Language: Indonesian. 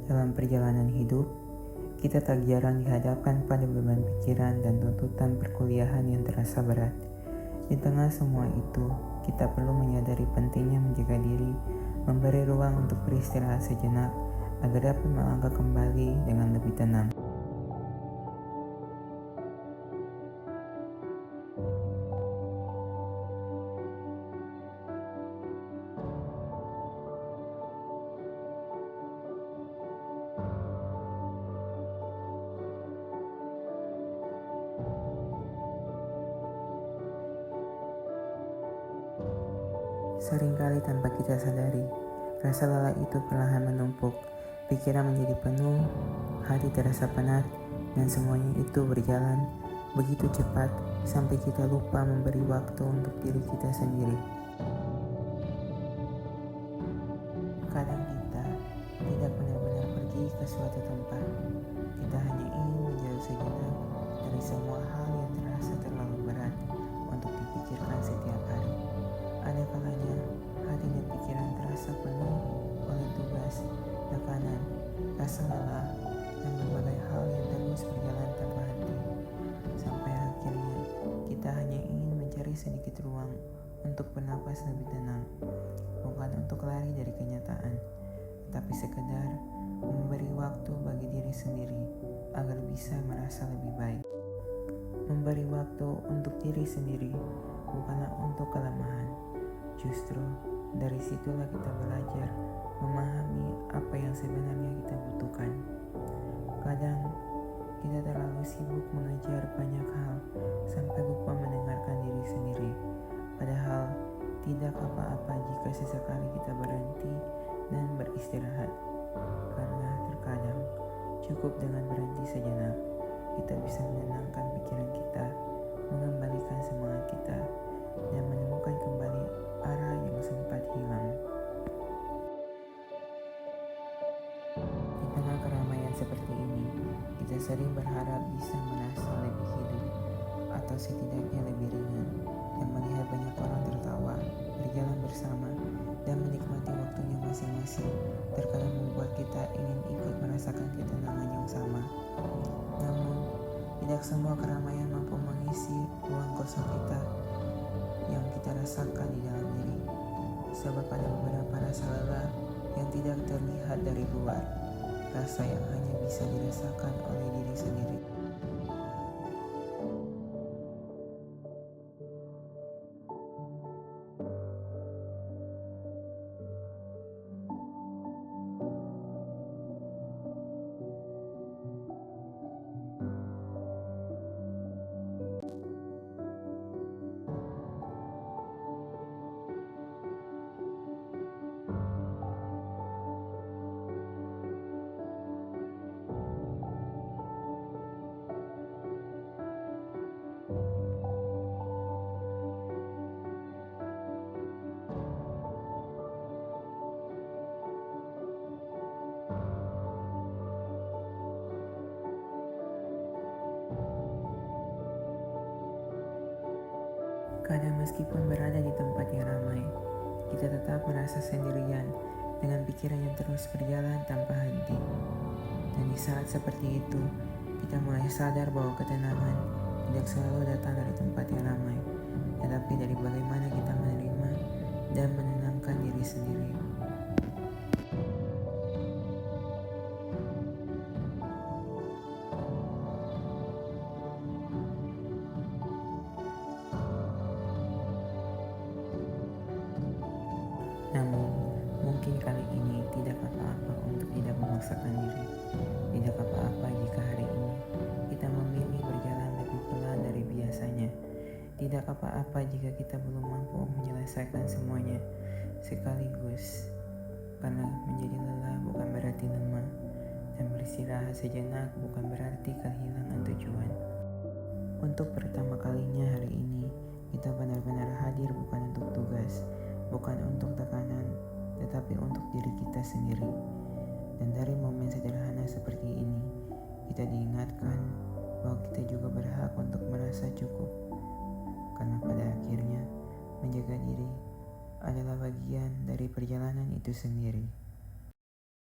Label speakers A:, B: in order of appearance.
A: Dalam perjalanan hidup, kita tak jarang dihadapkan pada beban pikiran dan tuntutan perkuliahan yang terasa berat. Di tengah semua itu, kita perlu menyadari pentingnya menjaga diri, memberi ruang untuk beristirahat sejenak, agar dapat melangkah kembali dengan lebih tenang. Seringkali tanpa kita sadari, rasa lelah itu perlahan menumpuk, pikiran menjadi penuh, hati terasa penat, dan semuanya itu berjalan begitu cepat sampai kita lupa memberi waktu untuk diri kita sendiri. Kadang kita tidak benar-benar pergi ke suatu tempat, kita hanya ingin menjauh sejenak dari semua hal yang terasa terlalu berat untuk dipikirkan setiap hari. Ada kalanya hati dan pikiran terasa penuh oleh tugas, tekanan, rasa lelah, dan berbagai hal yang terus berjalan tanpa henti. Sampai akhirnya kita hanya ingin mencari sedikit ruang untuk bernapas lebih tenang, bukan untuk lari dari kenyataan, tapi sekedar memberi waktu bagi diri sendiri agar bisa merasa lebih baik. Memberi waktu untuk diri sendiri bukanlah untuk kelemahan. Justru dari situlah kita belajar memahami apa yang sebenarnya kita butuhkan. Kadang kita terlalu sibuk mengejar banyak hal sampai lupa mendengarkan diri sendiri. Padahal tidak apa-apa jika sesekali kita berhenti dan beristirahat. Karena terkadang cukup dengan berhenti sejenak, kita bisa menenangkan pikiran kita, mengembalikan semangat kita, dan menemukan kembali arah yang sempat hilang. Di tengah keramaian seperti ini, kita sering berharap bisa merasa lebih hidup atau setidaknya lebih ringan, dan melihat banyak orang tertawa, berjalan bersama, dan menikmati waktunya masing-masing terkadang membuat kita ingin ikut merasakan ketenangan yang sama. Namun, tidak semua keramaian mampu mengisi ruang kosong kita yang kita rasakan di dalam diri. Sebab ada beberapa rasa lelah yang tidak terlihat dari luar, rasa yang hanya bisa dirasakan oleh diri sendiri. Kadang meskipun berada di tempat yang ramai, kita tetap merasa sendirian dengan pikiran yang terus berjalan tanpa henti. Dan di saat seperti itu, kita mulai sadar bahwa ketenangan tidak selalu datang dari tempat yang ramai, tetapi dari bagaimana kita menerima dan menenangkan diri sendiri. Namun, mungkin kali ini tidak apa-apa untuk tidak memaksakan diri. Tidak apa-apa jika hari ini kita memilih berjalan lebih pelan dari biasanya. Tidak apa-apa jika kita belum mampu menyelesaikan semuanya sekaligus. Karena menjadi lelah bukan berarti lemah, dan beristirahat sejenak bukan berarti kehilangan tujuan. Untuk pertama kalinya hari ini, kita benar-benar hadir bukan untuk tugas, bukan untuk tekanan, tetapi untuk diri kita sendiri. Dan dari momen sederhana seperti ini, kita diingatkan bahwa kita juga berhak untuk merasa cukup. Karena pada akhirnya, menjaga diri adalah bagian dari perjalanan itu sendiri.